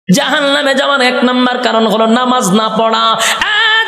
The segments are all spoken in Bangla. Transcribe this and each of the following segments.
জাহান্নামে যাওয়ার 1 নাম্বার কারণ হলো নামাজ না পড়া।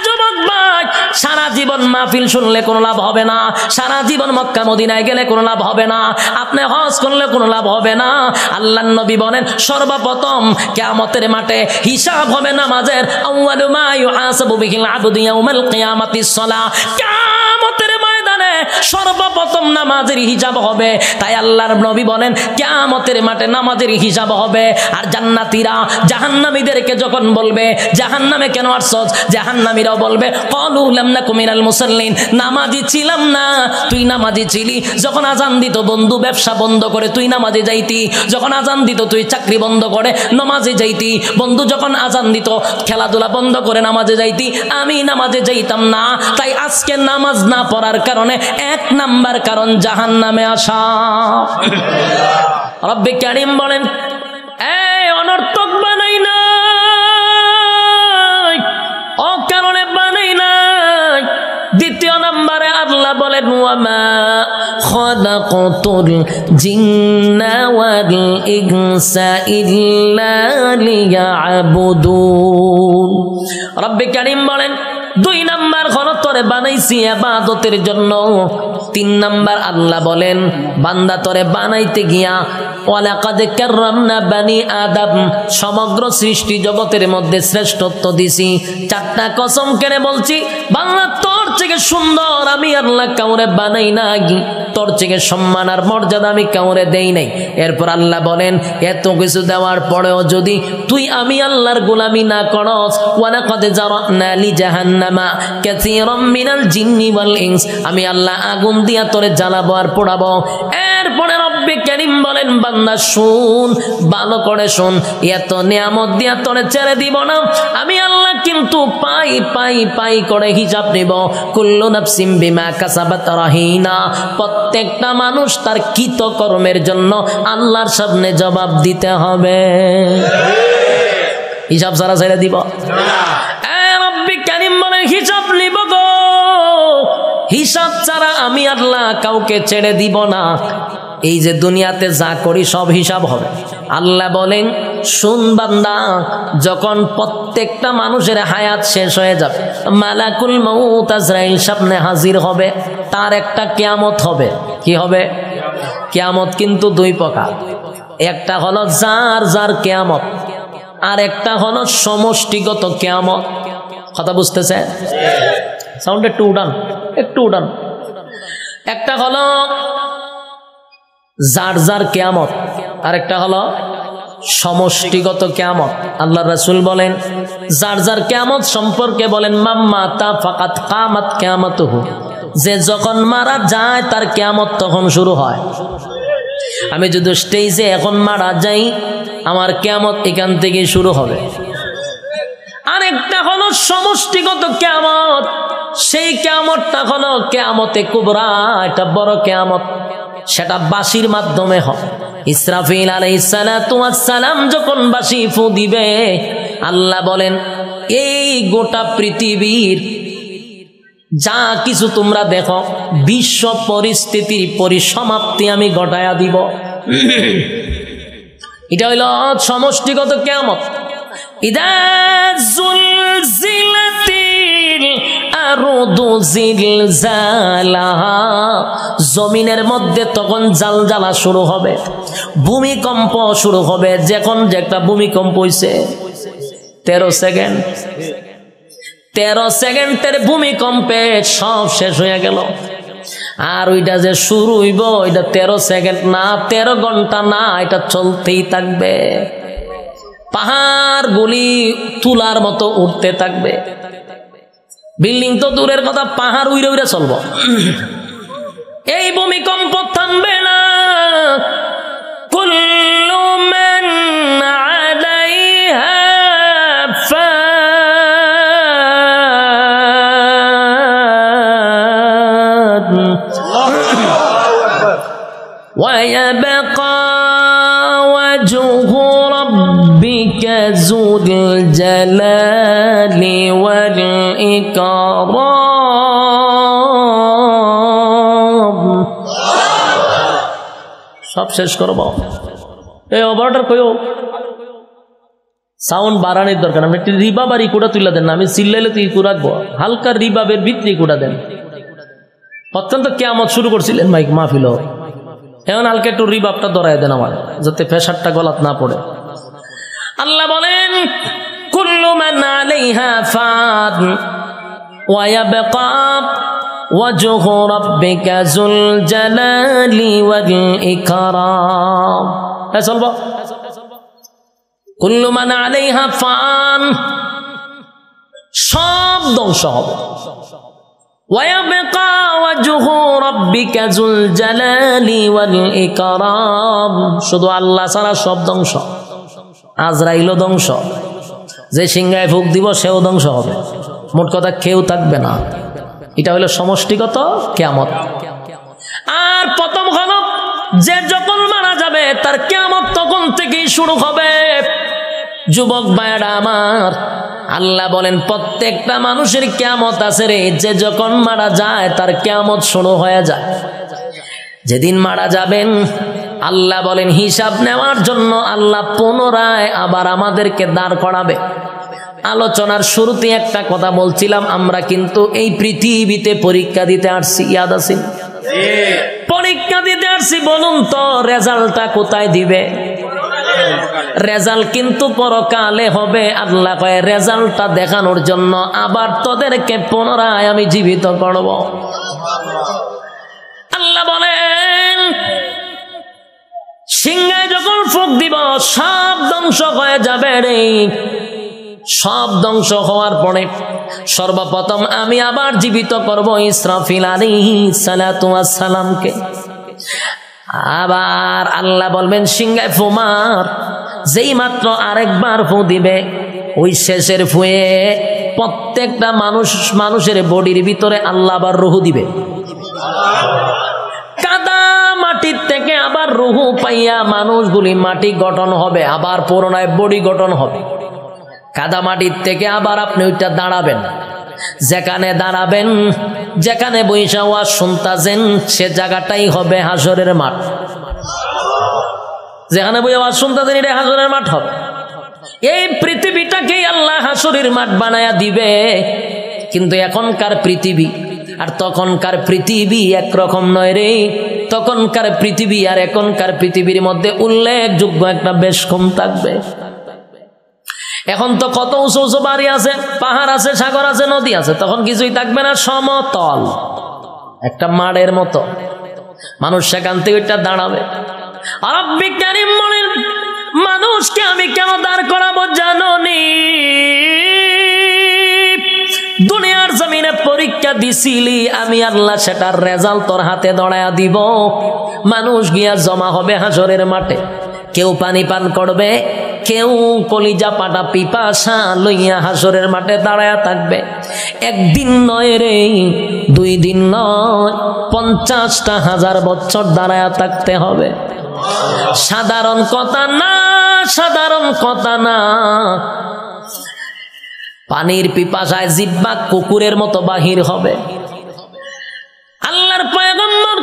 যুবক ভাই, সারা জীবন মাহফিল শুনলে কোনো লাভ হবে না, সারা জীবন মক্কা মদিনায় গেলে কোনো লাভ হবে না, আপনি হজ করলে কোনো লাভ হবে না। আল্লাহর নবী বলেন সর্বপ্রথম কিয়ামতের মাঠে হিসাব হবে নামাজের। আউয়ালু মা ইউহাসাবু বিহিল আবদু ইয়াউমাল কিয়ামাতিস সালাহ। কিয়ামতের ময়দানে সর্বপ্রথম নামাজের হিসাব হবে। তাই আল্লাহর নবী বলেন কিয়ামতের মাঠে নামাজের হিসাব হবে। আর জান্নাতীরা জাহান্নামীদেরকে যখন বলবে জাহান্নামে কেন আসছস, জাহান্নামীরাও বলবে ক্বালু লাম নাকু মিনাল মুসাল্লিন, নামাজি ছিলাম না। তুই নামাজি ছিলি যখন আজান দিত বন্ধু ব্যবসা বন্ধ করে তুই নামাজে যাইতি, যখন আজান দিত তুই চাকরি বন্ধ করে নামাজে যাইতি, বন্ধু যখন আজান দিত খেলাধুলা বন্ধ করে নামাজে যাইতি, আমি নামাজে যাইতাম না। তাই আজকে নামাজ না পড়ার কারণে 1 নাম্বার কারণ জাহান্নামে আসা। রব্বে কারীম বলেন এই অনর্থক বানাই নাই, অকারণে বানাই নাই। দ্বিতীয় নম্বরে আল্লাহ বলেন ওয়ামা খালাকাতুল জিন্না ওয়াল ইনসা ইল্লা লিয়াবুদুন। রব্বে কারীম বলেন 2 নাম্বার হলো তোরে বানাইছি ইবাদতের জন্য। 3 নাম্বার আল্লাহ বলেন বান্দা তোরে বানাইতে গিয়া ওয়ালাকাদ কাররামনা বানি আদম, সমগ্র সৃষ্টি জগতের মধ্যে শ্রেষ্ঠত্ব দিছি। 4টা কসম কেনে বলছি, বাংলা তোর থেকে সুন্দর আমি আল্লাহ কাউরে বানাই নাই, তোর থেকে সম্মান আর মর্যাদা আমি কাউরে দেই নাই। এরপর আল্লাহ বলেন এত কিছু দেওয়ার পরেও যদি তুই আমি আল্লাহর গোলামি না করস, ওয়ালাকাদ জারানা লি জাহান্নামা কাসীরাম মিনাল জিন্নি ওয়াল ইনস, আমি আল্লাহ আগুন দিয়া তোরে জ্বালাবো আর পোড়াবো। এরপরে রব্বে কারীম বলেন বান্দা শুন, ভালো করে শুন, এত নিয়ামত দিয়া তোরে ছেড়ে দিব না, আমি আল্লাহ কিন্তু পাই পাই পাই করে হিসাব নিব। কুল্লু নাফসিম বিমা কাসাবাত রাহিনা, প্রত্যেকটা মানুষ তার কৃত কর্মের জন্য আল্লাহর সামনে জবাব দিতে হবে। হিসাব ছাড়া ছেড়ে দিব না। রব্বে কারীম বলেন হিসাব নিব গো, হিসাব ছাড়া আমি আল্লাহ কাউকে ছেড়ে দিব না। এই যে দুনিয়াতে যা করি সব হিসাব হবে। আল্লাহ বলেন শুন বান্দা, যখন প্রত্যেকটা মানুষের হায়াত শেষ হয়ে যাবে, মালাকুল মউত আজরাইল সামনে হাজির হবে, তার একটা কিয়ামত হবে। কি হবে? কিয়ামত কিন্তু 2 প্রকার, একটা হলো যার যার কিয়ামত, আর একটা হলো সমষ্টিগত কিয়ামত। কথা বুঝতেছে? সাউন্ড একটু উঠান, একটু উঠান। একটা হলো যার যার কিয়ামত, আর একটা হলো সমষ্টিগত কিয়ামত। আল্লাহ রাসূল বলেন যার যার কিয়ামত সম্পর্কে বলেন মাম্মাতা ফাকাত কামাত কিয়ামাতুহু, যে যখন মারা যায় তার কিয়ামত তখন শুরু হয়। আমি যদি স্টেজে এখন মারা যাই, আমার কিয়ামত এখান থেকে শুরু হবে। আরেকটা হলো সমষ্টিগত কিয়ামত, সেই কিয়ামতটা হলো কিয়ামতে কুবরা, এটা বড় কিয়ামত, সেটা বাঁশির মাধ্যমে হয়। ইসরাফিল আলাইহিস সালাতু ওয়াস সালাম যখন বাঁশি ফু দিবে, আল্লাহ বলেন এই গোটা পৃথিবীর যা কিছু তোমরা দেখো বিশ্ব পরিস্থিতির পরিসমাপ্তি আমি ঘটায়া দিব। এটা হইল সমষ্টিগত কিয়ামত। ইদা জুলজিলাতিল আরদু জিলজালাহা, জমিনের মধ্যে তখন জালজালা শুরু হবে, ভূমিকম্প শুরু হবে। যখন যে একটা ভূমিকম্প হইছে 13 সেকেন্ড, 13 সেকেন্ডের ভূমিকম্পে সব শেষ হয়ে গেল। আর ওইটা যে শুরু হইব, এটা 13 সেকেন্ড না, 13 ঘন্টা না, এটা চলতেই থাকবে। পাহাড় গুলি তুলার মতো উঠতে থাকবে। বিল্ডিং তো দূরের কথা, পাহাড় উইরে উইরে চলবো। এই ভূমিকম্প থামবে না। কুল্লু মান আলাইহা ফান ওয়া ইয়াবকা ওয়াজহু রাব্বিকা যুল জালালি ওয়াল ইকরাম। সব শেষ করবো। এই অপারেটর কইও সাউন্ড বাড়ানোর দরকার, আপনি একটি রিবাব আর ইকুটা তুলে দেন না, আমি চিল্লাইলে তো ইকু রাখবো, হালকা রিবাবের ভিতরে ইকুটা দেন। অত্যন্ত কিয়ামত শুরু করছিলেন মাইক মাহফিল, এখন হালকা একটু রিবাবটা ধরাই দেন আমার, যাতে প্রেসারটা গলাত না পড়ে। আল্লাহ বলেন কুল্লু মান আলাইহা ফান ওয়া ইয়াবকা ওয়াজহু রাব্বিকা যুল জালালি ওয়াল ইকরাম। চলবো কুল্লু মান আলাইহা ফান, সব ধ্বংস হবে। ওয়া ইয়াবকা ওয়াজহু রাব্বিকা যুল জালালি ওয়াল ইকরাম, শুধু আল্লাহ ছাড়া সব ধ্বংস। আজরাইলও ধ্বংস, যে সিংহায় ফুক দিব সেও ধ্বংস হবে, মোট কথা কেউ থাকবে না। এটা হলো সমষ্টিগত কিয়ামত। আর প্রথম হলো যে যখন মারা যাবে তার কিয়ামত তখন থেকেই শুরু হবে। যুবক ভাইরা আমার, আল্লাহ বলেন প্রত্যেকটা মানুষের কিয়ামত আছে রে, যে যখন মারা যায় তার কিয়ামত শুরু হয়ে যায়। যেদিন মারা যাবেন আল্লাহ বলেন হিসাব নেওয়ার জন্য আল্লাহ পুনরায় আবার আমাদেরকে দাঁড় করাবে। আলোচনার শুরুতে একটা কথা বলছিলাম, আমরা কিন্তু এই পৃথিবীতে পরীক্ষা দিতে আসছি, ইয়াদ আছে? পরীক্ষা দিতে আসছি, বলুন তো রেজাল্টটা কোথায় দিবে? রেজাল্ট কিন্তু পরকালে হবে। আল্লাহ কয় রেজাল্টটা দেখানোর জন্য আবার তোদেরকে পুনরায় আমি জীবিত করব। আল্লাহ বলেন সিংহায় যখন ফুঁক দিব সব ধ্বংস হয়ে যাবে রে। সব ধ্বংস হওয়ার পরে সর্বপ্রথম আমি আবার জীবিত করব ইসরাফিল আলাইহিস সালাতু ওয়াস সালামকে। আবার আল্লাহ বলবেন সিংহায় ফু মার। যেই মাত্র আরেকবার ফু দিবে, ওই শেষের ফুয়ে প্রত্যেকটা মানুষের বডির ভিতরে আল্লাহ আবার রূহ দিবে। কাদা মাটির থেকে আবার রূহ পাইয়া মানুষগুলি মাটি গঠন হবে, আবার পুনরায় বডি গঠন হবে। কাদা মাটির থেকে আবার আপনি ওইটা দাঁড়াবেন, যেখানে দাঁড়াবেন, যেখানে বৈশা ওয়াজ শুনতাছেন সে জায়গাটাই হবে হাসরের মাঠ। যেখানে বই আওয়াজ শুনতাছেন এটা হাসরের মাঠ হবে। এই পৃথিবীটাকেই আল্লাহ হাসরের মাঠ বানায়া দিবে। কিন্তু এখনকার পৃথিবী আর তখনকার পৃথিবী একরকম নয় রে। তখনকার পৃথিবী আর এখনকার পৃথিবীর মধ্যে উল্লেখযোগ্য একটা বেশ কম থাকবে। এখন তো কত উঁচু উঁচু বাড়ি আছে, পাহাড় আছে, সাগর আছে, নদী আছে, তখন কিছুই থাকবে না, সমতল একটা মাঠের মতো। মানুষ সেখান থেকে ওইটা দাঁড়াবে। আর বিজ্ঞানীম বলেন মানুষকে আমি কেন দাঁড় করাবো জানো নি? দুনিয়ার জমিনে পরীক্ষা দিছিলি, আমি আল্লাহ সেটার রেজাল্ট তোর হাতে ধরায়া দিব। মানুষ গিয়া জমা হবে হাসরের মাঠে। কেউ পানি পান করবে, কেউ কলিজা পাটা পিপাসা লইয়া হাসরের মাঠে দাঁড়ায়া থাকবে। একদিন নয় রে, 2 দিন নয়, 50টা হাজার বছর দাঁড়ায়া থাকতে হবে। সাধারণ কথা না, সাধারণ কথা না। পানির পিপাসায় জিহ্বা কুকুরের মতো বাহির হবে। আল্লাহর পয়গম্বর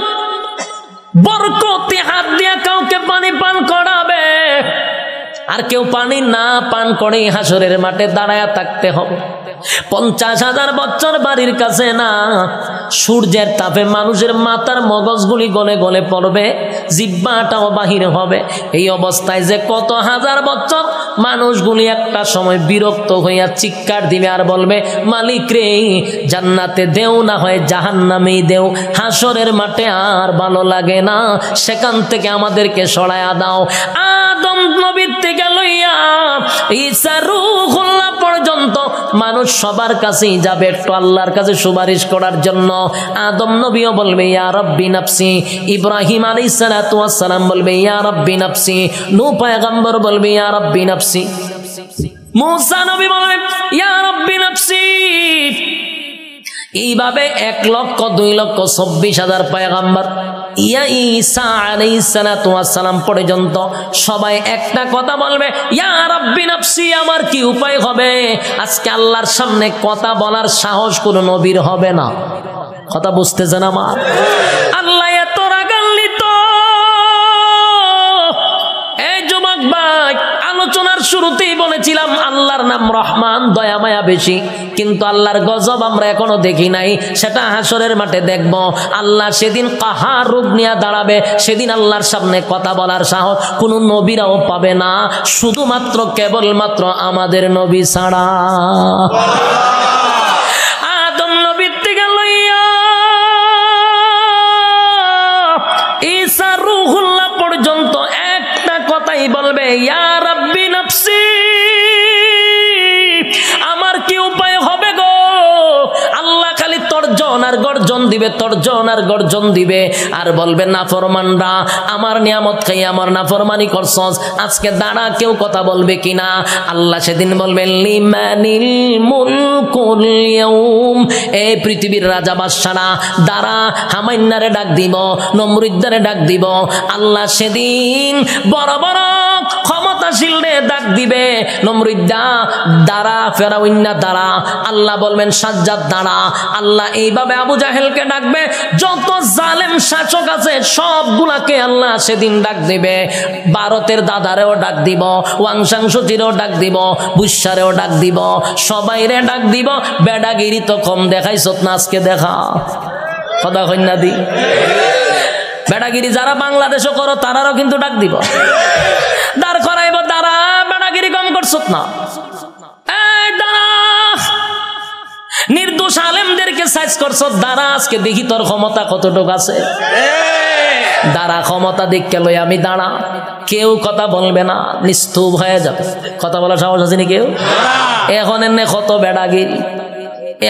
বরকতে হাত দিয়া কাউকে পানি পান করাবে, আর কেউ পানি না পান করে হাসরের মাঠে দাঁড়ায়া থাকতে হবে। 50,000 বছর বাড়ির কাছে না। সূর্যের তাপে মানুষের মাথার মগজগুলি গলে গলে পড়বে, জিহ্বাটাও বাহির হবে। এই অবস্থায় যে কত হাজার বছর মানুষগুলি একটা সময় বিরক্ত হইয়া চিৎকার দিবে আর বলবে মালিক রে, জান্নাতে দেও না হয় জাহান্নামেই দেও, হাসরের মাঠে আর ভালো লাগে না, সেখান থেকে আমাদেরকে সরায়া দাও। আদম নবীর থেকে লইয়া ঈসা রূহুল্লাহ পর্যন্ত মানুষ সবার কাছেই যাবে একটু আল্লাহর কাছে সুপারিশ করার জন্য। আদম নবীও বলবে ইয়া রাব্বি নাফসি, ইব্রাহিম আলাইহিস সালাতু ওয়াস সালাম বলবে ইয়া রাব্বি নাফসি, নূহ পয়গম্বর বলবে ইয়া রাব্বি নাফসি, মুসা নবী বলবে ইয়া রাব্বি নাফসি। এইভাবে 1,02,24,000 পয়গম্বর ইয়া ঈসা আলাইহিস সালাতু ওয়াস সালাম পর্যন্ত সবাই একটা কথা বলবে ইয়া রাব্বি নাফসি। আমার কি উপায় হবে? আজকে আল্লাহর সামনে কথা বলার সাহস কোন নবীর হবে না। কথা বুঝতেছেন আমার? আল্লাহ এত রাগান্বিত। এই যুবক ভাই, আলোচনার শুরুতেই বলেছিলাম আল্লাহর নাম রহমান, দয়া মায়া বেশি, কিন্তু আল্লাহর গজব আমরা এখনো দেখি নাই। সেটা হাসরের মাঠে দেখব। আল্লাহ সেদিন কাহার রূপ নিয়ে দাঁড়াবে, সেদিন আল্লাহর সামনে কথা বলার সাহস কোনো নবীরাও পাবে না, শুধুমাত্র কেবলমাত্র আমাদের নবী ছাড়া। আদম নবীর থেকে লইয়া ঈসা রূহুল্লাহ পর্যন্ত একটা কথাই বলবে, ইয়া রাব্বি নাফসি, আমার কি উপায় হবে গো? আল্লাহ খালি তর্জন আর গর্জন দিবে, তর্জন আর গর্জন দিবে, আর বলবে নাফরমানরা আমার নিয়ামত খাই আমার নাফরমানি করছস, আজকে দাঁড়া, কেউ কথা বলবে কিনা? আল্লাহ সেদিন বলবেন লিমানিল মুলকুল ইয়াউম, এই পৃথিবীর রাজা বাদশারা দাঁড়া, হামাইন্নারে ডাক দিব, নমরুদ্দারে ডাক দিব। আল্লাহ সেদিন বড় বড় ক্ষমতাশীলরে ডাক দিবে, নমরুদ্দা দাঁড়া, ফেরাউন্না দাঁড়া। আল্লাহ বলবেন সাজ্জাদ দাঁড়া। আল্লাহ এইভাবে আবু জাহেলকে ডাকবে, যত জালেম শাসক আছে সবগুলাকে আল্লাহ সেদিন ডাক দিবে। ভারতের দাদারেও ডাক দিব, ওয়াংশাংশচিরেও ডাক দিব, বুসারেও ডাক দিব, সবাইরে ডাক দিব। বেডাগিরি তো কম দেখাইছত না, আজকে দেখা কথা কন্যা দি। বেডাগিরি যারা বাংলাদেশও করো তারারও কিন্তু ডাক দিব, দাঁড় করাইব, দাঁড়া, বেডাগিরি কম করছত না, এই দাঁড়া, নির্দোষ আলেমদেরকে সাইজ করছ, দাঁড়া, আজকে দেখি তোর ক্ষমতা কতটুকু আছে। দাঁড়া, ক্ষমতা দেখকে লই আমি দাঁড়া, কেউ কথা বলবে না, নিস্তব্ধ হয়ে যাবে। কথা বলার সাহস আছে নি কেউ? এখন এনে কত বেডাগিরি,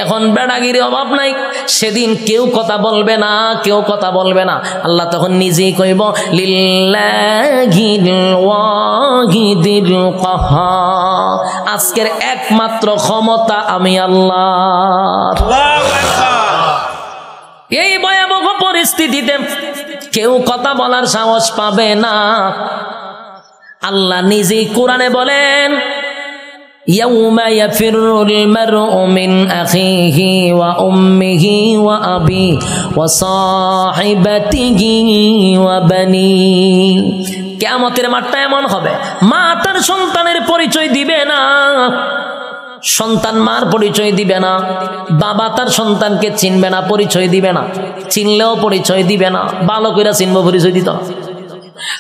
এখন বেডাগিরি অভাব নাই। সেদিন কেউ কথা বলবে না, কেউ কথা বলবে না। আল্লাহ তখন নিজেই কইব লিল্লাহিল ওয়াহিদিল কাহার, আজকের একমাত্র ক্ষমতা আমি আল্লাহ। এই ভয়াবহ পরিস্থিতিতে কেউ কথা বলার সাহস পাবে না। আল্লাহ নিজেই কোরআনে বলেন ইয়াউমা ইয়াফিরুল মারউ মিন আখিহি ওয়া উম্মিহি ওয়া আবি ওয়া সাহিবাতিহি ওয়া বানি। কিয়ামতের মাঠটা এমন হবে, মা তার সন্তানের পরিচয় দিবে না, সন্তান মার পরিচয় দিবে না, বাবা তার সন্তানকে চিনবে না, পরিচয় দিবে না, চিনলেও পরিচয় দিবে না। ভালো করে চিনবো, পরিচয় দিত।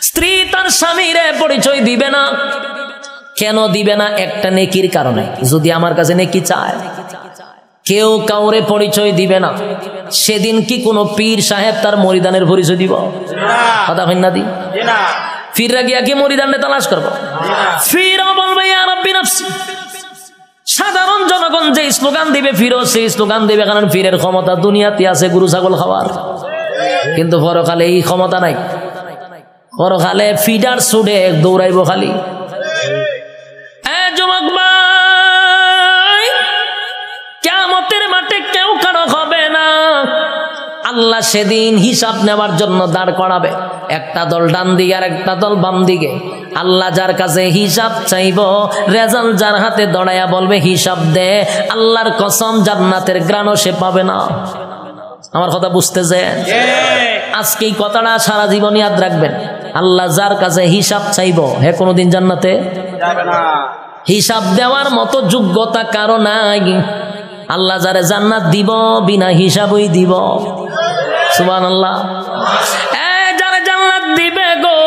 স্ত্রী তার স্বামীরে পরিচয় দিবে না। কেন দিবে না? একটা নেকির কারণে। যদি আমার কাছে নেকি চায়, কেউ কাউরে পরিচয় দিবে না। সেদিন কি কোনো পীর সাহেব তার মরিদানের পরিচয় দিব? কথা হয় না দি? ফিররা গিয়া কি মরিদানে তালাশ করবো? ফিরও বলবে ইয়া রাব্বি নাফসি। সাধারণ জনগণ যে স্লোগান দিবে, ফিরও সেই স্লোগান দিবে, কারণ ফিরের ক্ষমতা দুনিয়াতে আছে গরু ছাগল খাওয়ার, কিন্তু পরকালে এই ক্ষমতা নাই। পরকালে ফিডার ছুটে দৌড়াইব খালি। যুবক ভাই, কিয়ামতের মাঠে কেউ কারো হবে না। আল্লাহ সেদিন হিসাব নেওয়ার জন্য দাঁড় করাবে, একটা দল ডান দিকে আর একটা দল বাম দিকে। আল্লাহ যার কাছে হিসাব চাইব, রেজাল্ট যার হাতে দড়াইয়া বলবে হিসাব দে, আল্লাহর কসম জান্নাতের গ্রাণও সে পাবে না। আমার কথা বুঝতেছে? আজকে এই কথাটা সারা জীবন ইয়াদ রাখবেন। আল্লাহ যার কাছে হিসাব চাইব, হে কোনোদিন জান্নাতে যাবে না। হিসাব দেওয়ার মতো যোগ্যতা কারো নাই। আল্লাহ যারে জান্নাত দিব বিনা হিসাবই দিব। সুবহানাল্লাহ। যারে জান্নাত দিবে গো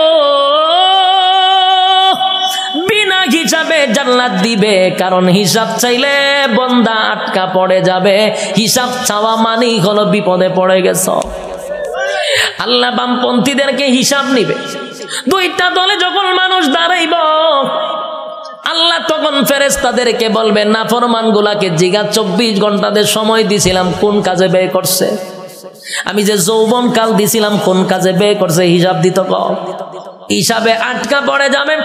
বিনা হিসাবে জান্নাত দিবে, কারণ হিসাব চাইলে বন্দা আটকা পড়ে যাবে। হিসাব চাওয়া মানেই হলো বিপদে পড়ে গেছ। আল্লাহ বামপন্থীদেরকে হিসাব নিবে। দুইটা দলে যখন মানুষ দাঁড়াইব, আল্লাহ তখন ফেরেশতাদেরকে বলবেন নাফরমান গুলাকে জিগা 24 ঘন্টাদের সময় দিছিলাম কোন কাজে ব্যয় করছে, আমি যে যৌবন কাল দিছিলাম কোন কাজে ব্যয় করছে, হিসাব দিত। হিসাবে আটকা পড়ে যাবে।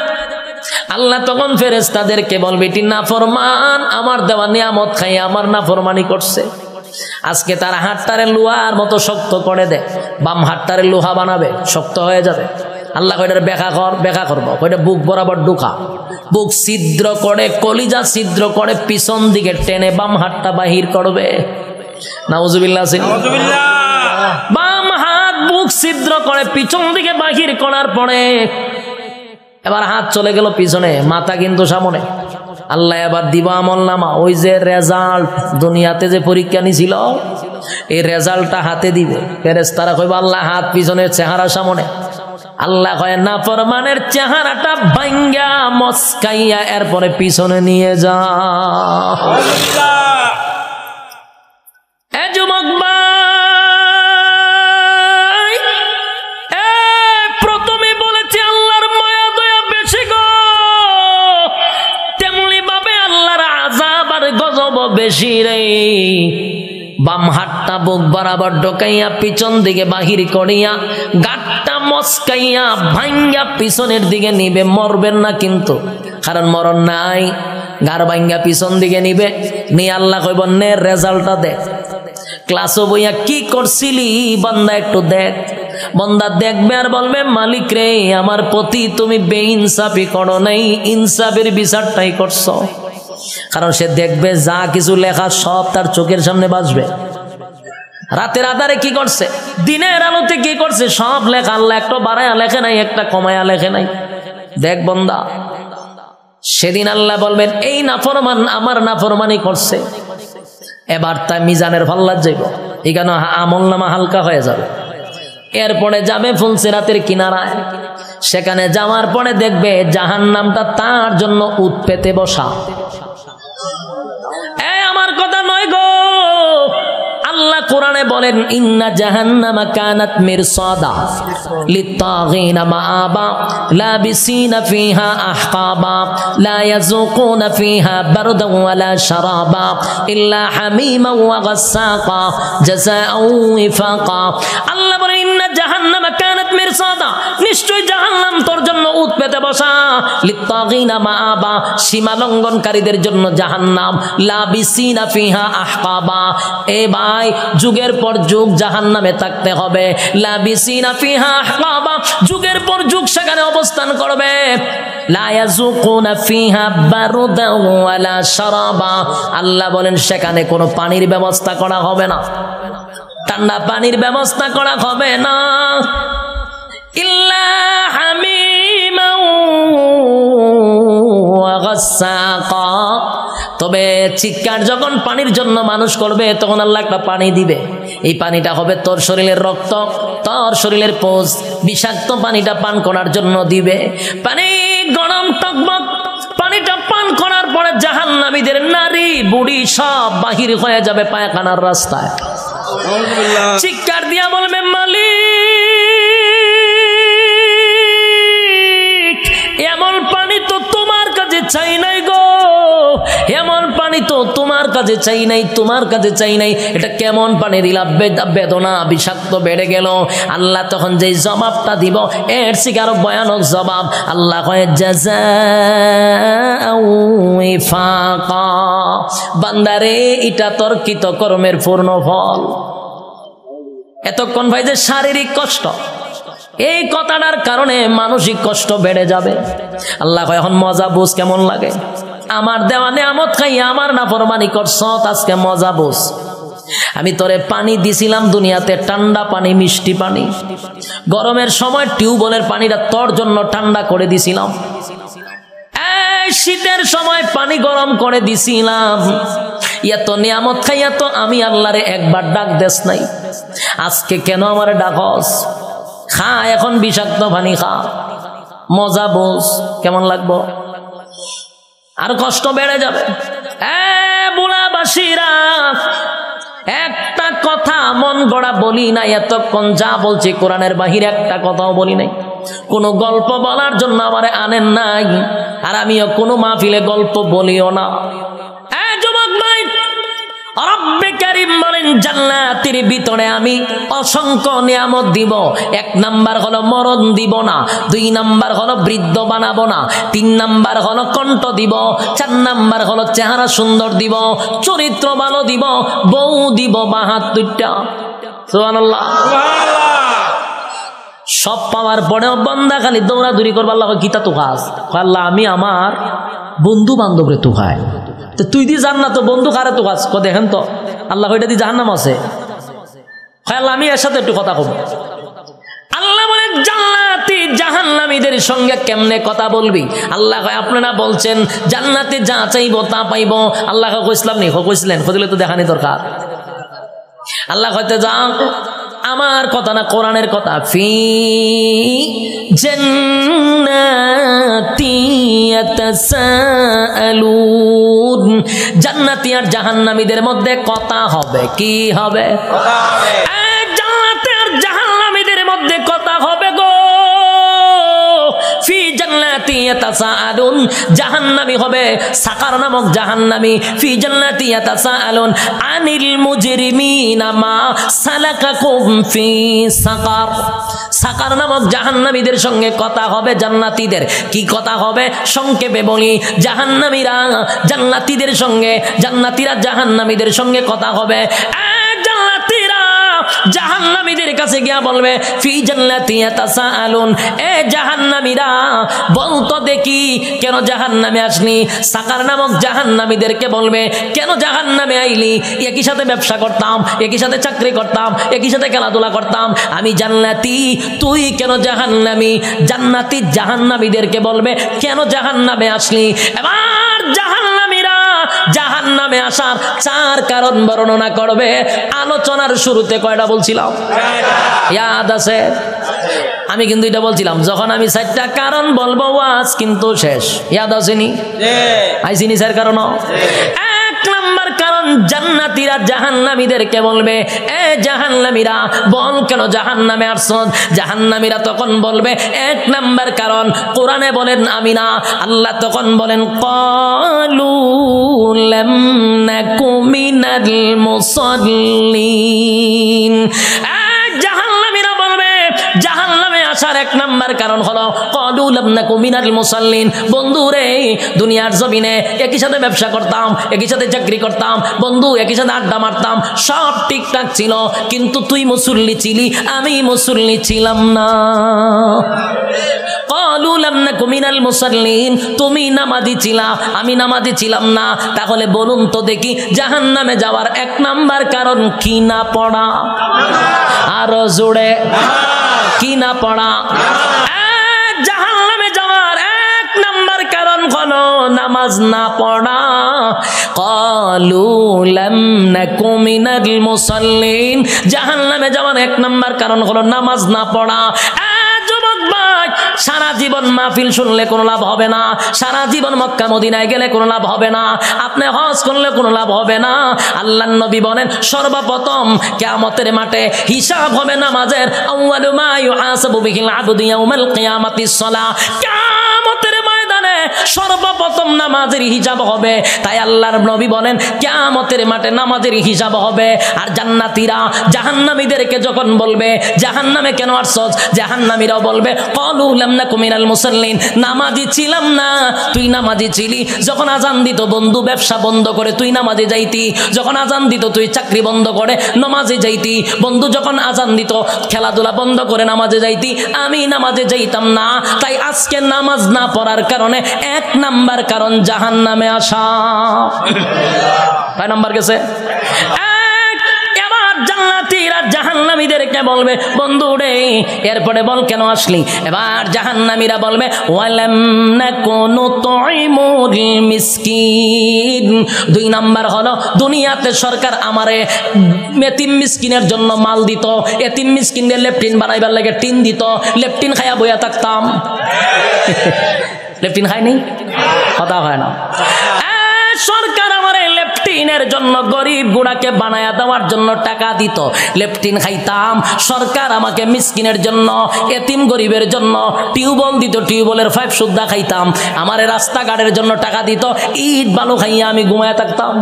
আল্লাহ তখন ফেরেশতাদেরকে বলবে এটি নাফরমান, আমার দেওয়া নিয়ামত খাই আমার নাফরমানি করছে। আজকে তার হাতটারে লোহার মতো শক্ত করে দেয়, বাম হাতটারে লোহা বানাবে, শক্ত হয়ে যাবে। আল্লাহ কয়টার ব্যাখ্যা করবো, কয়টা বুক বরাবর ঢুকা, বুক ছিদ্র করে, কলিজা ছিদ্র করে, পিছন দিকে টেনে বাম হাতটা বাহির করবে। নাউজুবিল্লাহ। বাম হাত বুক ছিদ্র করে পিছন দিকে বাহির করার পরে এবার হাত চলে গেল পিছনে, মাথা কিন্তু সামনে। আল্লাহ এবার দিব আমলনামা। ওই যে রেজাল্ট দুনিয়াতে যে পরীক্ষা নিছিল এই রেজাল্টটা হাতে দিবে। ফেরেশতারা কইবে আল্লাহ হাত পিছনের চেহারা সামনে। আল্লাহ কয় নাফরমানের চেহারাটা ভাঙ্গা মস্কাইয়া এরপরে পিছনে নিয়ে যা। এ যুবক ভাই, প্রথমে বলেছি আল্লাহর মায়া দয়া বেশি গো, তেমনি ভাবে আল্লাহর আযাব আর গজব বেশি রে। বাম হাতটা বুক বরাবর ঢোকাইয়া পিছন দিকে বাহির করিয়া গাঁটটা মস্কাইয়া ভাঙ্গা পিছনের দিকে নিবে। মরবেন না কিন্তু, কারণ মরণ নাই। গাড় ভাঙ্গা পিছন দিকে নিবে নিয়ে আল্লাহ কইব নে রেজাল্টটা দেখ। ক্লাসও বইয়া কি করছিলি বান্দা একটু দেখ। বান্দা দেখবে আর বলবে মালিক রে আমার প্রতি তুমি বেইনসাফি করো নাই, ইনসাফের বিচারটাই করছো। কারণ সে দেখবে যা কিছু লেখা সব তার চোখের সামনে বাজবে। রাতের আধারে কি করছে, দিনের আলোতে কি করছে, সব লেখা। আল্লাহ একটা বাড়ায়া লেখে নাই, একটা কমায়া লেখে নাই। দেখ বান্দা, সেদিন আল্লাহ বলবেন এই নাফরমান আমার নাফরমানি করছে, এবার তাই মিজানের পাল্লা যাইব, এখানে আমলনামা হালকা হয়ে যাবে। এরপরে যাবে ফুলসিরাতের কিনারায়, সেখানে যাওয়ার পরে দেখবে জাহান্নামটা তার জন্য উৎ পেতে বসা। আমার কথা নয় গো, আল্লাহ কোরআনে বলেন ইন্না জাহান্নামা কানাত মিরসাদা লিত্তাগিনা মাআবা লাবিসিনা ফিহা আহকাবা লা ইয়াযুকুনা ফিহা বারদান ওয়ালা শারাবা ইল্লা হামিমা ওয়া গাসসাকা জাযাআও ওয়াফাকা। আল্লাহ বলেন ইন্না জাহান্নামা কানাত মিরসাদা, নিশ্চয় জাহান্নাম তোর জন্য উৎ পেতে বসা। লিত্তাগিনা মাআবা, সীমা লঙ্ঘনকারীদের জন্য জাহান্নাম। লাবিসিনা ফিহা আহকাবা, এ ভাই যুগের পর যুগ জাহান্নামে থাকতে হবে। লাবিসিনা ফিহা আহকাবা, যুগের পর যুগ সেখানে অবস্থান করবে। লা ইয়াযুকুনা ফিহা বারদান ওয়ালা শারাবা, আল্লাহ বলেন সেখানে কোনো পানির ব্যবস্থা করা হবে না, ঠান্ডা পানির ব্যবস্থা করা হবে না। ইল্লা হামিমা ওয়া গাসসাকা, তবে চিৎকার যখন পানির জন্য মানুষ করবে তখন আল্লাহ একটা পানি দিবে। এই পানিটা হবে তোর শরীরের রক্ত, তোর শরীরের পোষ, বিষাক্ত পানিটা পান করার জন্য দিবে। পানি গরম টকবক, পানিটা পান করার পরে জাহান্নামীদের নারী বুড়ি সব বাহির হয়ে যাবে পায়খানার রাস্তায়। চিৎকার দিয়া বলবে মালিক এমন পানি তো তোমার কাছে চাই নাই গো, এমন পানি তো তোমার কাছে চাই নাই, তোমার কাছে চাই নাই। এটা কেমন পানি দিলা, বেদনা বিষাক্ত বেড়ে গেল। আল্লাহ তখন যে জবাবটা দিব এর থেকে আরো ভয়ানক জবাব। আল্লাহ কয় জাযাআও ওয়াফাকা, বান্দারে এটা তোর কৃত কর্মের পূর্ণ ফল। এতক্ষণ ভাই যে শারীরিক কষ্ট, এই কথাটার কারণে মানসিক কষ্ট বেড়ে যাবে। আল্লাহ কয় এখন মজা বুঝ কেমন লাগে। আমার দেওয়া নেয়ামত খাইয়া আমার নাফরমানি করছ, আজকে মজা বুঝ। আমি তোরে পানি দিছিলাম দুনিয়াতে, ঠান্ডা পানি, মিষ্টি পানি। গরমের সময় টিউবওয়েলের পানিটা তোর জন্য ঠান্ডা করে দিছিলাম। এই শীতের সময় পানি গরম করে দিছিলাম। এত নিয়ামত খাইয়া তো আমি আল্লাহরে একবার ডাক দেস নাই, আজকে কেন আমারে ডাকস? খা এখন বিষাক্ত পানি খা, মজা বোঝ কেমন লাগবো। আর কষ্ট বেড়ে যাবে। বুড়াবাসীরা একটা কথা মন গড়া বলি না, এতক্ষণ যা বলছি কোরআনের বাহিরে একটা কথাও বলি নাই। কোনো গল্প বলার জন্য আমারে আনেন নাই, আর আমিও কোনো মাহফিলে গল্প বলিও না। যুবক ভাই, রব্বে কারীম বলেন জান্নাতের ভিতরে আমি অসংখ্য নিয়ামত দিব। 1 নাম্বার হলো মরণ দিব না, 2 নাম্বার হলো বৃদ্ধ বানাবো না, 3 নাম্বার হলো কণ্ঠ দিব, 4 নাম্বার হলো চেহারা সুন্দর দিব, চরিত্র ভালো দিব, বউ দিব 72টা। সুবহানাল্লাহ। সব পাওয়ার পরেও বান্দা খালি দৌড়াদৌড়ি করবে। আল্লাহ গীতা তো খাস, আল্লাহ আমি আমার বন্ধু বান্ধবরে তো খাই, তো তুই দি জান না তো বন্ধু কারে তো কাজ দেখেন তো আল্লাহ ওইটা দিয়ে জাহান্নাম আছে। আল্লাহ আমি এর সাথে একটু কথা কব। আল্লাহ বলে জান্নাতি জাহান্নামীদের সঙ্গে কেমনে কথা বলবি? আল্লাহ কয় আপনারা বলছেন জান্নাতে যা চাইবো তা পাইব। আল্লাহ কইছিলাম নি, কইছিলেন, কইলে তো দেখানি দরকার। আল্লাহ কইতে যাও আমার কথা না, কোরআনের কথা। ফি জান্নাতি ইয়াতাসাআলুন, জান্নাতি আর জাহান্নামীদের মধ্যে কথা হবে। কি হবে? জান্নাতি আর জাহান্নামীদের মধ্যে কথা হবে গো। ফি জান্নাতি ইয়াতাসাআলুন, জাহান্নামী হবে সাকার নামক জাহান্নামী। ফি জান্নাতি ইয়াতাসাআলুন আনিল মুজরিমিনা মা সালাকাকুম ফি সাকার, সাকার নামক জাহান্নামীদের সঙ্গে কথা হবে জান্নাতীদের। কি কথা হবে? সংক্ষেপে বলি, জাহান্নামীরা জান্নাতীদের সঙ্গে, জান্নাতীরা জাহান্নামীদের সঙ্গে কথা হবে। জান্নাতীরা জাহান্নামীদের কাছে গিয়া বলবে ফি জান্নাতি ইয়াতাসাআলুন, এ জাহান্নামীরা বলতো দেখি কেন জাহান্নামে আসলি? সাকার নামক জাহান্নামীদেরকে বলবে কেন জাহান্নামে আইলি? একই সাথে ব্যবসা করতাম, একই সাথে চাকরি করতাম, একই সাথে খেলাধুলা করতাম, আমি জান্নাতি, তুই কেন জাহান্নামী? জান্নাতি জাহান্নামীদেরকে বলবে কেন জাহান্নামে আসলি? এবার জাহান্নামীরা জাহান্নামে আসার 4 কারণ বর্ণনা করবে। আলোচনার শুরুতে কয়টা বলছিলাম? ইয়াদ আছে? আমি কিন্তু এটা বলছিলাম যখন আমি 4টা কারণ বলবো ওয়াজ কিন্তু শেষ। ইয়াদ আসেনি? আইসিনি স্যার কারণ? 1 নাম্বার কারণ, জান্নাতীরা জাহান্নামীদেরকে বলবে এ জাহান্নামীরা বল কেন জাহান্নামে আসছ? জাহান্নামীরা তখন বলবে 1 নাম্বার কারণ কোরআনে বলেন আমি না, আল্লাহ তখন বলেন ক্বালু লাম নাকু মিনাল মুসাল্লিন। জাহান্নামীরা বলবে জাহান্নামে আসার 1 নাম্বার কারণ হলো ক্বালু লাম নাকু মিনাল মুসাল্লিন। বন্ধু রে, দুনিয়ার জমিনে একই সাথে ব্যবসা করতাম, একই সাথে চাকরি করতাম, বন্ধু একই সাথে আড্ডা মারতাম, সব ঠিকঠাক ছিল, কিন্তু তুই মুসল্লি ছিলি, আমি মুসল্লি ছিলাম না। ক্বালু লাম নাকু মিনাল মুসাল্লিন, তুমি নামাজি ছিলা, আমি নামাজি ছিলাম না। তাহলে বলুন তো দেখি জাহান্নামে যাওয়ার 1 নাম্বার কারণ কি না পড়া? আরো জোরে, কি না পড়া? জাহান্নামে যাওয়ার 1 নাম্বার কারণ হলো নামাজ না পড়া। ক্বালু লাম নাকু মিনাল মুসাল্লিন, জাহান্নামে যাওয়ার 1 নাম্বার কারণ হলো নামাজ না পড়া। যুবক ভাই, সারা জীবন মাহফিল শুনলে কোনো লাভ হবে না, সারা জীবন মক্কা মদিনায় গেলে কোনো লাভ হবে না, আপনি হজ করলে কোনো লাভ হবে না। আল্লাহর নবী বলেন সর্বপ্রথম কিয়ামতের মাঠে হিসাব হবে নামাজের। আউয়ালু মা ইউহাসাবু বিহিল আবদু ইয়াউমাল কিয়ামাতিস সালাহ, কিয়ামতের ময়দানে সর্বপ্রথম নামাজের হিসাব হবে। তাই আল্লাহর নবী বলেন কিয়ামতের মাঠে নামাজের হিসাব হবে। আর জান্নাতীরা জাহান্নামীদেরকে যখন বলবে জাহান্নামে কেন আসছস, জাহান্নামীরাও বলবে ক্বালু লাম নাকু মিনাল মুসাল্লিন, নামাজি ছিলাম না, তুই নামাজি ছিলি। যখন আজান দিত বন্ধু ব্যবসা বন্ধ করে তুই নামাজে যাইতি, যখন আজান দিত তুই চাকরি বন্ধ করে নামাজে যাইতি, বন্ধু যখন আজান দিত খেলাধুলা বন্ধ করে নামাজে যাইতি, আমি নামাজে যাইতাম না। তাই আজকে নামাজ না পড়ার কারণে 1 নাম্বার কারণ জাহান্নামে আসা। কয় নাম্বার গেছে? জান্নাতীরা জাহান্নামীদেরকে বলবে বন্ধু রে এরপরে বল কেন আসলি? এবার জাহান্নামীরা বলবে ওয়ালাম নাকু নুতঈমুল মিসকিন। 2 নাম্বার হলো দুনিয়াতে সরকার আমারে এতিম মিসকিনের জন্য মাল দিত, এতিম মিসকিনদের লেফটিন বানাইবার লাগে টিন দিত, লেফটিন খাইয়া বইয়া থাকতাম। লেফটিন খাই নাই, কথা হয় না। সরকার আমার লেফটিনের জন্য গরিব গুড়াকে বানায়া দেওয়ার জন্য টাকা দিত, লেফটিন খাইতাম। সরকার আমাকে মিসকিনের জন্য এতিম গরিবের জন্য টিউবওয়েল দিত, টিউবওয়েলের পাইপ সুদ্ধা খাইতাম। আমার রাস্তাঘাটের জন্য টাকা দিত, ইট বালু খাইয়া আমি ঘুমায়া থাকতাম।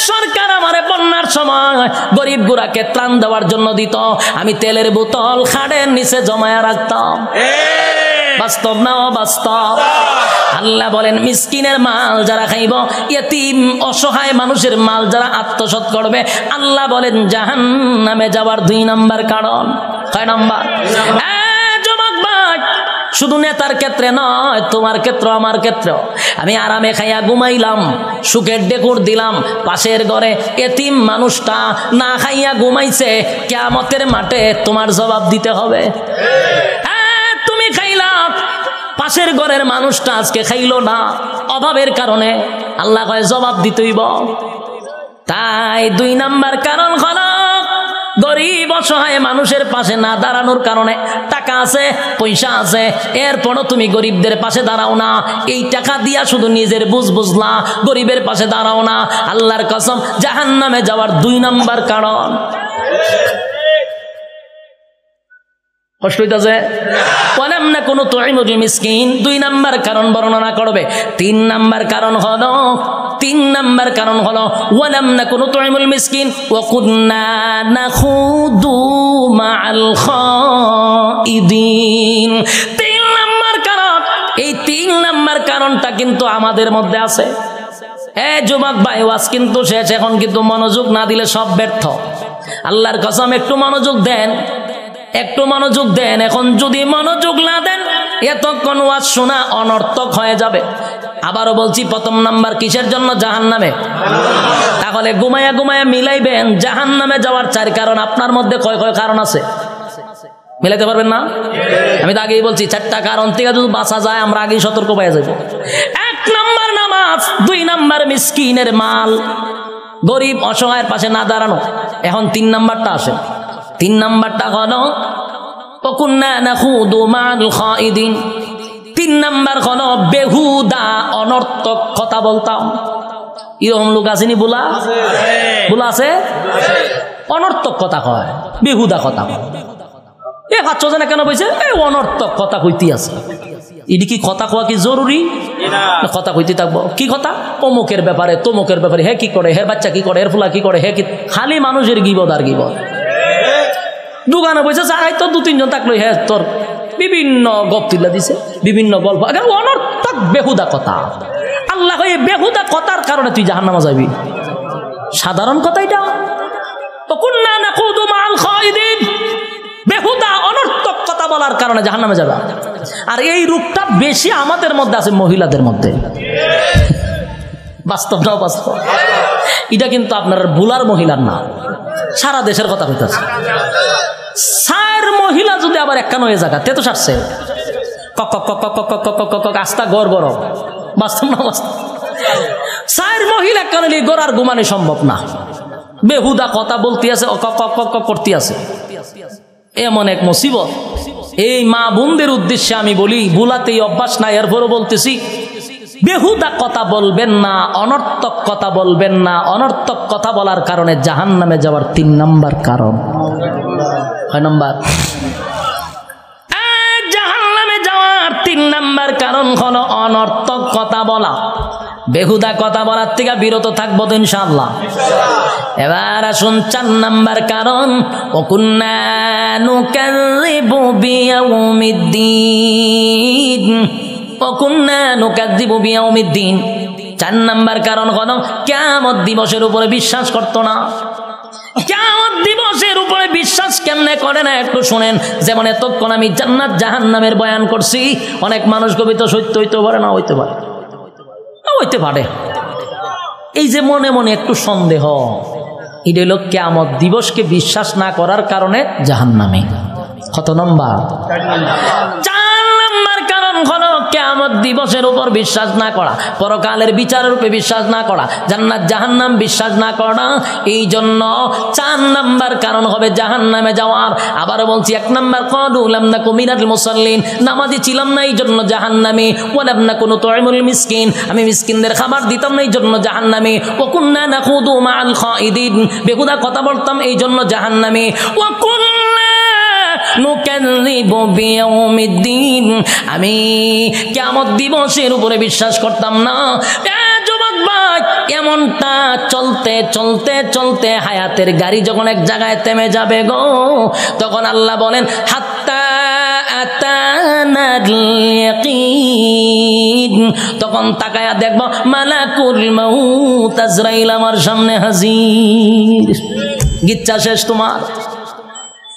সরকার আমারে বন্যার সময় গরিব গুড়াকে ত্রাণ দেওয়ার জন্য দিত, আমি তেলের বোতল খাড়ের নিচে জমায়া রাখতাম। বাস্তব না অবাস্তব? আল্লাহ বলেন মিসকিনের মাল যারা খাইব, ইতিম অসহায় মানুষের মাল যারা আত্মসাৎ করবে, আল্লাহ বলেন জাহান্নামে যাওয়ার 2 নাম্বার কারণ। কয় নাম্বার? যুবক ভাই, শুধু নেতার ক্ষেত্রে নয়, তোমার ক্ষেত্র আমার ক্ষেত্র। আমি আরামে খাইয়া ঘুমাইলাম, সুখের ডেকুর দিলাম, পাশের ঘরে এতিম মানুষটা না খাইয়া ঘুমাইছে, কিয়ামতের মাঠে তোমার জবাব দিতে হবে। তুমি খাইলা, পাশের ঘরের মানুষটা আজকে খাইলো না অভাবের কারণে, আল্লাহ কয় জবাব দিতেইব। তাই 2 নাম্বার কারণ হলো গরিব অসহায় মানুষের পাশে না দাঁড়ানোর কারণে। টাকা আছে, পয়সা আছে, এরপরও তুমি গরিবদের পাশে দাঁড়াও না। এই টাকা দিয়া শুধু নিজের বুঝলা, গরিবের পাশে দাঁড়াও না। আল্লাহর কসম, জাহান্নামে যাওয়ার 2 নাম্বার কারণ। কষ্ট হইতাছে? ওয়ালাম না কোনো তুইমুল মিসকিন 2 নাম্বার কারণ বর্ণনা করবে। 3 নাম্বার কারণ হলো ওয়ালাম না কোনো তুইমুল মিসকিন ওয়া কুননা নাখুদু মাআল খাইদিন। 3 নাম্বার কারণ, এই 3 নাম্বার কারণটা কিন্তু আমাদের মধ্যে আছে। যুবক ভাই, ওয়াজ কিন্তু শেষ, এখন কিন্তু মনোযোগ না দিলে সব ব্যর্থ। আল্লাহর কসম, একটু মনোযোগ দেন, একটু মনোযোগ দেন। এখন যদি মনোযোগ না দেন, এতক্ষণ ওয়াজ শোনা অনর্থক হয়ে যাবে। আবারও বলছি, 1ম নাম্বার কিসের জন্য? জাহান্নামে। তাহলে ঘুমায়া ঘুমায়া মিলাইবেন জাহান্নামে যাওয়ার 4 কারণ। আপনার মধ্যে কয় কারণ আছে? মিলাইতে পারবেন না? আমি তো আগেই বলছি, 4টা কারণ থেকে যদি বাঁচা যায়, আমরা আগেই সতর্ক পাওয়া যাবে। 1 নাম্বার নামাজ, 2 নাম্বার মিসকিনের মাল, গরিব অসহায়ের পাশে না দাঁড়ানো। এখন 3 নাম্বারটা আসে। 3 নাম্বারটা হলো ওয়াকুন্না নাখুদু মাআল খাইদিন। 3 নাম্বার হলো বেহুদা অনর্থক কথা বলতাম। এরকম লোক আসেনি? বলা আছে, অনর্থক কথা কয়, বেহুদা কথা কয়। 5 জনে কেন বলছে অনর্থক কথা কইতে আছে? এটি কি কথা কওয়া কি জরুরি? কথা কইতে থাকবো। কি কথা? অমুকের ব্যাপারে, তমুকের ব্যাপারে, হে কি করে, হের বাচ্চা কি করে, হের ফুলা কি করে, হে কি, খালি মানুষের গিবদ আর গিবদ। দোকানে বসে চাই তো 2-3 জন থাকলো, হ্যাঁ তোর বিভিন্ন গপ তুলে দিছে, বিভিন্ন গল্প, অনর্থক বেহুদা কথা। আল্লাহ এই বেহুদা কথার কারণে তুই জাহান্নামে যাবি। সাধারণ কথা এটা। ওয়াকুন্না নাখুদু মাআল খাইদিন, বেহুদা অনর্থক কথা বলার কারণে জাহান্নামে যাবে। আর এই রূপটা বেশি আমাদের মধ্যে আছে, মহিলাদের মধ্যে। বাস্তব না বাস্তব? এটা কিন্তু আপনার ভুলার মহিলার না, সারা দেশের কথা কইতাছে। 4 মহিলা যদি আবার একখান হয়ে জায়গা তে তো সারছে, আস্তা গড় গরম। বাস্তব না বাস্তব? 4 মহিলা একখান গড় আর ঘুমানো সম্ভব না। বেহুদা কথা বলতে আছে, করতে আছে। এমন এক মুসিবত। এই মা বোনদের উদ্দেশ্যে আমি বলি, ভুলাতেই অভ্যাস নাই, এরপরও বলতেছি, বেহুদা কথা বলবেন না, অনর্থক কথা বলবেন না। অনর্থক কথা বলার কারণে জাহান্নামে যাওয়ার 3 নাম্বার কারণ। 6 নাম্বার জাহান্নামে যাওয়ার 3 নাম্বার কারণ হলো অনর্থক কথা বলা। বেহুদা কথা বলার থেকে বিরত থাকবো তো ইনশাআল্লাহ। এবার আসুন 4 নাম্বার কারণ, ওয়াকুন্না নুকাযযিবু বিয়াউমিদ্দিন। ওয়াকুন্না নুকাযযিবু বিয়াউমিদ্দিন। 4 নাম্বার কারণ হলো কিয়ামত দিবসের উপরে বিশ্বাস করতো না। কিয়ামত দিবসের উপরে বিশ্বাস কেমনে করে না একটু শুনেন। যেমন এতক্ষণ আমি জান্নাত জাহান্নামের বয়ান করছি, অনেক মানুষ কবিতা সত্য হইতে পারে, না হইতে পারে, হইতে পারে। এই যে মনে মনে একটু সন্দেহ, এটা হলো কিয়ামত দিবসকে বিশ্বাস না করার কারণে জাহান্নামে। কত নম্বর? 4 নম্বর কারণ হলো কিয়ামত দিবসের উপর বিশ্বাস না করা, পরকালের বিচারের উপরে বিশ্বাস না করা, জান্নাত জাহান্নাম বিশ্বাস না করা। এই জন্য 4 নম্বর কারণ হবে জাহান্নামে যাওয়ার। আবার বলছি, 1 নম্বর ক্বালু লাম নাকু মিনাল মুসাল্লিন, নামাজি ছিলাম না এই জন্য জাহান্নামী। ওয়া লাম নাকু নুতঈমুল মিসকিন, আমি মিসকিনদের খাবার দিতাম না এই জন্য জাহান্নামী। ওয়া কুননা নাখুদু মাআল খাইদিন, বেহুদা কথা বলতাম এই জন্য জাহান্নামী। ওয়া কুননা নুকাযযিবু বিয়াউমিদ্দিন, আমি কিয়ামত দিবসের উপরে বিশ্বাস করতাম না। যুবক ভাই, এমনটা চলতে চলতে চলতে হায়াতের গাড়ি যখন এক জায়গায় থেমে যাবে গো, তখন আল্লাহ বলেন হাত্তা আতানাল ইয়াকিন, তখন তাকায়া দেখব মালাকুল মাউত আজরাইল আমার সামনে হাজির। গিচ্ছা শেষ তোমার।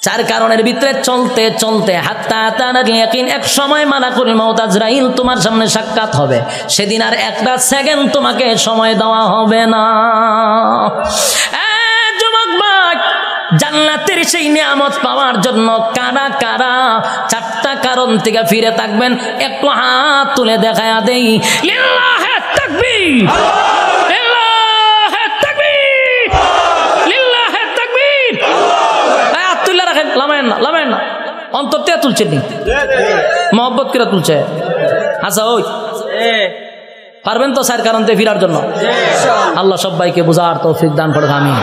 চার কারণের ভিতরে চলতে চলতে হাত্তা আতানাল ইয়াকিন, এক সময় মালাকুল মউত আজরাইল তোমার সামনে সাক্ষাৎ হবে, সেদিন আর একটা সেকেন্ড তোমাকে সময় দেওয়া হবে না। যুবক ভাই, জান্নাতের সেই নিয়ামত পাওয়ার জন্য কারা কারা চারটা কারণ থেকে ফিরে থাকবেন একটু হাত তুলে দেখায়া দেই। লিল্লাহি তাকবীর, লিল্লাহি তাকবীর, লিল্লাহি তাকবীর। হাত তুলে রাখেন, লামায়েন না, লামায়েন না, অন্তর থেকে তুলছেন নি, মহব্বত করে তুলছে। আচ্ছা ওই পারবেন তো স্যার কারণ থেকে ফিরার জন্য? আল্লাহ সবাইকে বুঝার তৌফিক দান করুন, আমিন।